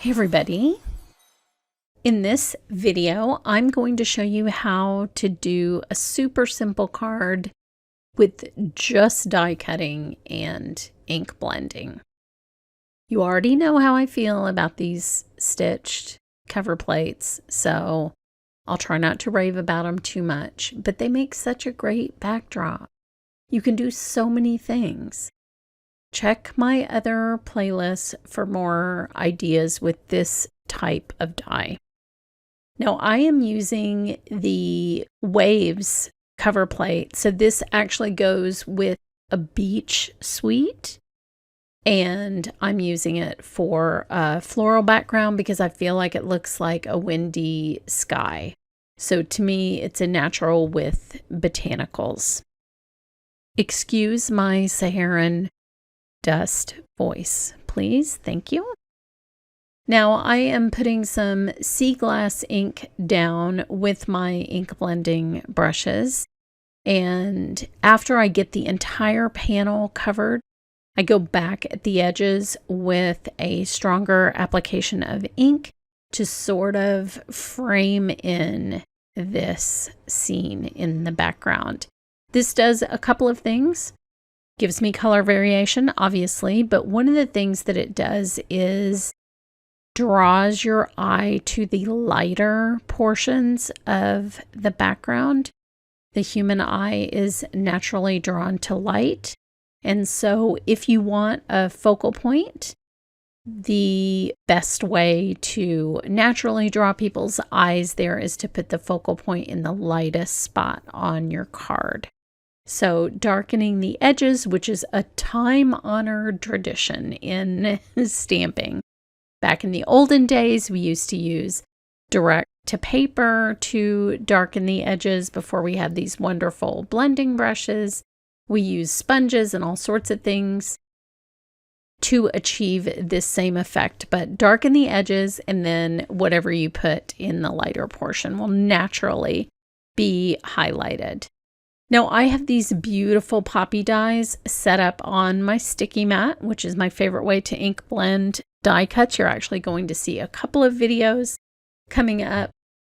Hey everybody. In this video, I'm going to show you how to do a super simple card with just die cutting and ink blending. You already know how I feel about these stitched cover plates, so I'll try not to rave about them too much, but they make such a great backdrop. You can do so many things. Check my other playlists for more ideas with this type of die. Now I am using the Waves cover plate. So this actually goes with a beach suite, and I'm using it for a floral background because I feel like it looks like a windy sky. So to me, it's a natural with botanicals. Excuse my Saharan dust voice, please. Thank you. Now I am putting some sea glass ink down with my ink blending brushes, and after I get the entire panel covered, I go back at the edges with a stronger application of ink to sort of frame in this scene in the background. This does a couple of things. Gives me color variation, obviously, but one of the things that it does is draws your eye to the lighter portions of the background. The human eye is naturally drawn to light, and so if you want a focal point, the best way to naturally draw people's eyes there is to put the focal point in the lightest spot on your card. So darkening the edges, which is a time-honored tradition in stamping. Back in the olden days, we used to use direct to paper to darken the edges before we had these wonderful blending brushes. We used sponges and all sorts of things to achieve this same effect, but darken the edges, and then whatever you put in the lighter portion will naturally be highlighted. Now I have these beautiful poppy dies set up on my sticky mat, which is my favorite way to ink blend die cuts. You're actually going to see a couple of videos coming up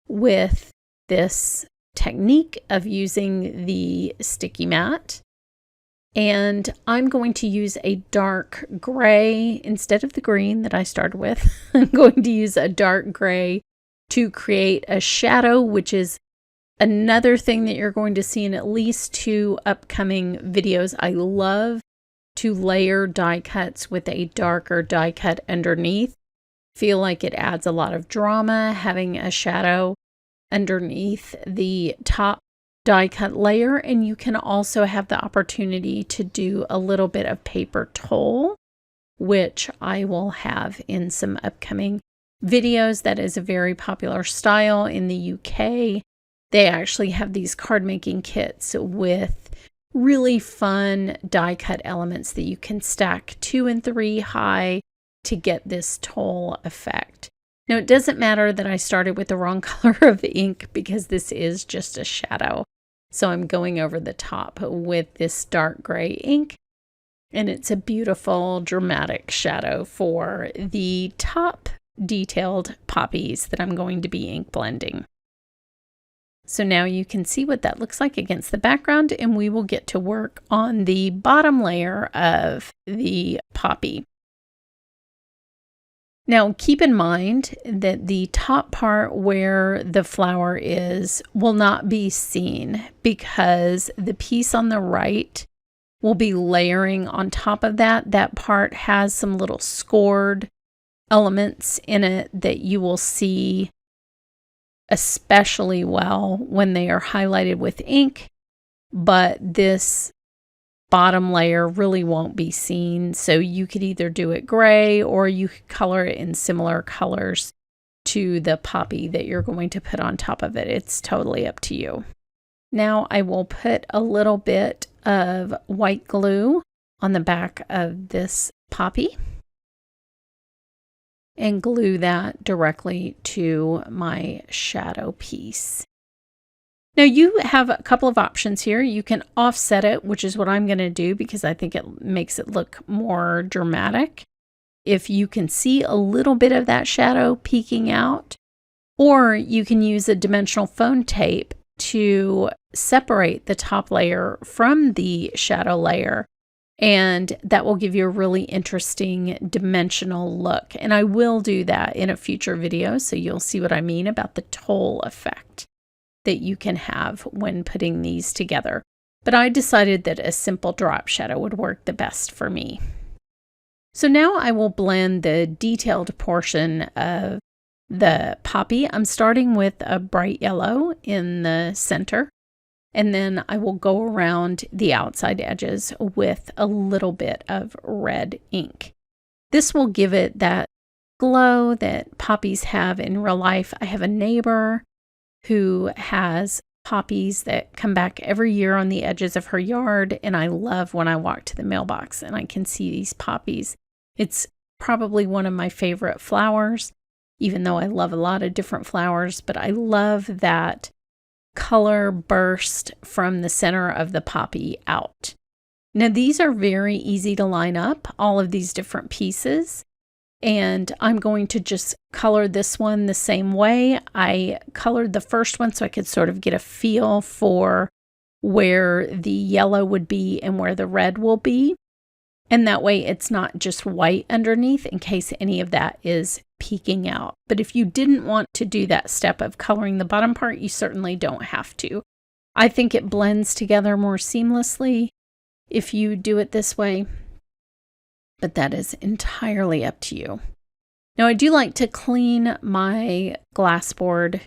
with this technique of using the sticky mat. And I'm going to use a dark gray instead of the green that I started with. I'm going to use a dark gray to create a shadow, which is another thing that you're going to see in at least 2 upcoming videos. I love to layer die cuts with a darker die cut underneath. Feel like it adds a lot of drama having a shadow underneath the top die cut layer, and you can also have the opportunity to do a little bit of paper toll, which I will have in some upcoming videos. That is a very popular style in the UK. They actually have these card making kits with really fun die cut elements that you can stack 2 and 3 high to get this toll effect. Now it doesn't matter that I started with the wrong color of ink because this is just a shadow. So I'm going over the top with this dark gray ink, and it's a beautiful dramatic shadow for the top detailed poppies that I'm going to be ink blending. So now you can see what that looks like against the background, and we will get to work on the bottom layer of the poppy. Now keep in mind that the top part where the flower is will not be seen because the piece on the right will be layering on top of that. That part has some little scored elements in it that you will see especially well when they are highlighted with ink, but this bottom layer really won't be seen. So you could either do it gray or you could color it in similar colors to the poppy that you're going to put on top of it. It's totally up to you. Now I will put a little bit of white glue on the back of this poppy and glue that directly to my shadow piece. Now you have a couple of options here. You can offset it, which is what I'm going to do because I think it makes it look more dramatic. if you can see a little bit of that shadow peeking out, or you can use a dimensional foam tape to separate the top layer from the shadow layer, and that will give you a really interesting dimensional look. And I will do that in a future video, so you'll see what I mean about the toll effect that you can have when putting these together. But I decided that a simple drop shadow would work the best for me. So now I will blend the detailed portion of the poppy. I'm starting with a bright yellow in the center, and then I will go around the outside edges with a little bit of red ink. This will give it that glow that poppies have in real life. I have a neighbor who has poppies that come back every year on the edges of her yard, and I love when I walk to the mailbox and I can see these poppies. It's probably one of my favorite flowers, even though I love a lot of different flowers, but I love that color burst from the center of the poppy out. Now these are very easy to line up, all of these different pieces, and I'm going to just color this one the same way. I colored the first one so I could sort of get a feel for where the yellow would be and where the red will be. And that way it's not just white underneath in case any of that is peeking out. But if you didn't want to do that step of coloring the bottom part, you certainly don't have to. I think it blends together more seamlessly if you do it this way, but that is entirely up to you. Now I do like to clean my glass board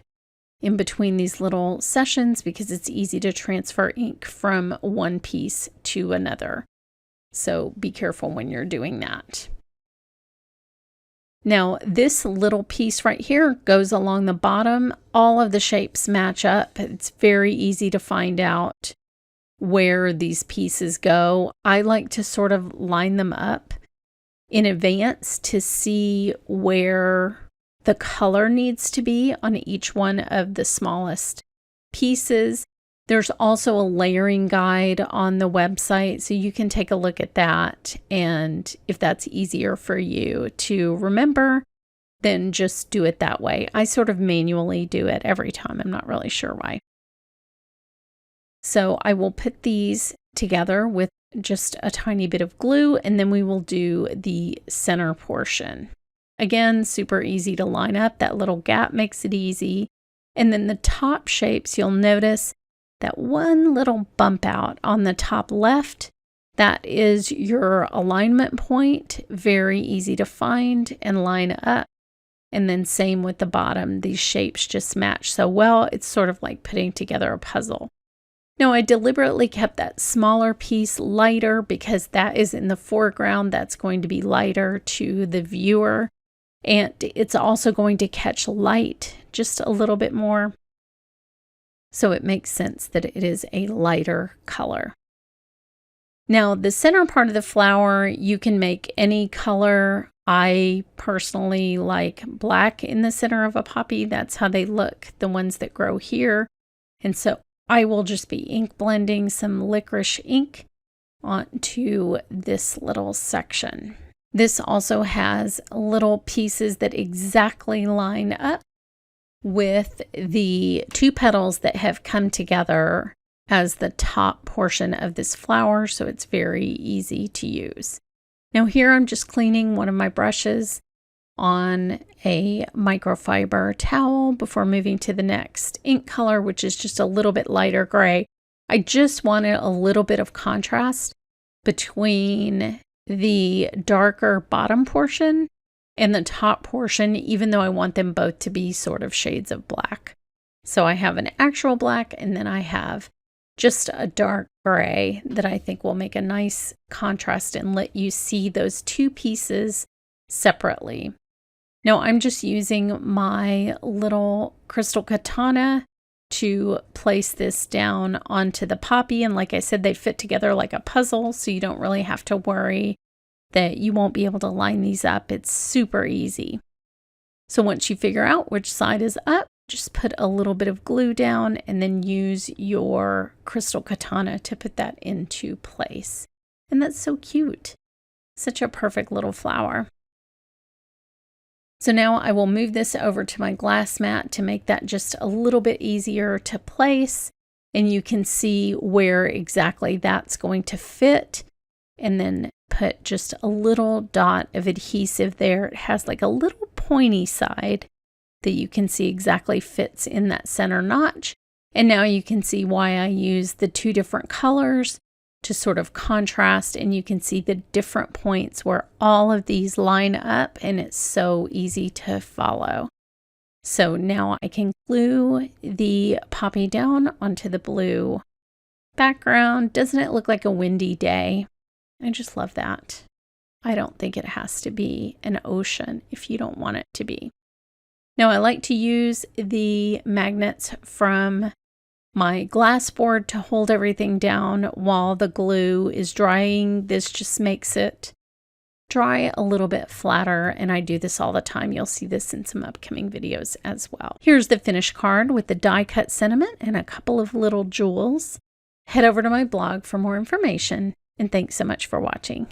in between these little sessions because it's easy to transfer ink from one piece to another. So be careful when you're doing that. Now this little piece right here goes along the bottom. All of the shapes match up. It's very easy to find out where these pieces go. I like to sort of line them up in advance to see where the color needs to be on each one of the smallest pieces. There's also a layering guide on the website, so you can take a look at that. And if that's easier for you to remember, then just do it that way. I sort of manually do it every time. I'm not really sure why. So I will put these together with just a tiny bit of glue, and then we will do the center portion. Again, super easy to line up. That little gap makes it easy. And then the top shapes, you'll notice that one little bump out on the top left, that is your alignment point. Very easy to find and line up. And then same with the bottom. These shapes just match so well. It's sort of like putting together a puzzle. Now I deliberately kept that smaller piece lighter because that is in the foreground. That's going to be lighter to the viewer. And it's also going to catch light just a little bit more. So it makes sense that it is a lighter color. Now the center part of the flower, you can make any color. I personally like black in the center of a poppy. That's how they look, the ones that grow here. And so I will just be ink blending some licorice ink onto this little section. This also has little pieces that exactly line up with the two petals that have come together as the top portion of this flower, so it's very easy to use. Now here I'm just cleaning one of my brushes on a microfiber towel before moving to the next ink color, which is just a little bit lighter gray. I just wanted a little bit of contrast between the darker bottom portion and the top portion, even though I want them both to be sort of shades of black. So I have an actual black, and then I have just a dark gray that I think will make a nice contrast and let you see those two pieces separately. Now I'm just using my little crystal katana to place this down onto the poppy, and like I said, they fit together like a puzzle, so you don't really have to worry that you won't be able to line these up. It's super easy. So once you figure out which side is up, just put a little bit of glue down and then use your crystal katana to put that into place. And that's so cute. Such a perfect little flower. So now I will move this over to my glass mat to make that just a little bit easier to place. And you can see where exactly that's going to fit. And then put just a little dot of adhesive there. It has like a little pointy side that you can see exactly fits in that center notch. And now you can see why I use the two different colors to sort of contrast, and you can see the different points where all of these line up, and it's so easy to follow. So now I can glue the poppy down onto the blue background. Doesn't it look like a windy day? I just love that. I don't think it has to be an ocean if you don't want it to be. Now I like to use the magnets from my glass board to hold everything down while the glue is drying. This just makes it dry a little bit flatter, and I do this all the time. You'll see this in some upcoming videos as well. Here's the finished card with the die cut sentiment and a couple of little jewels. Head over to my blog for more information, and thanks so much for watching.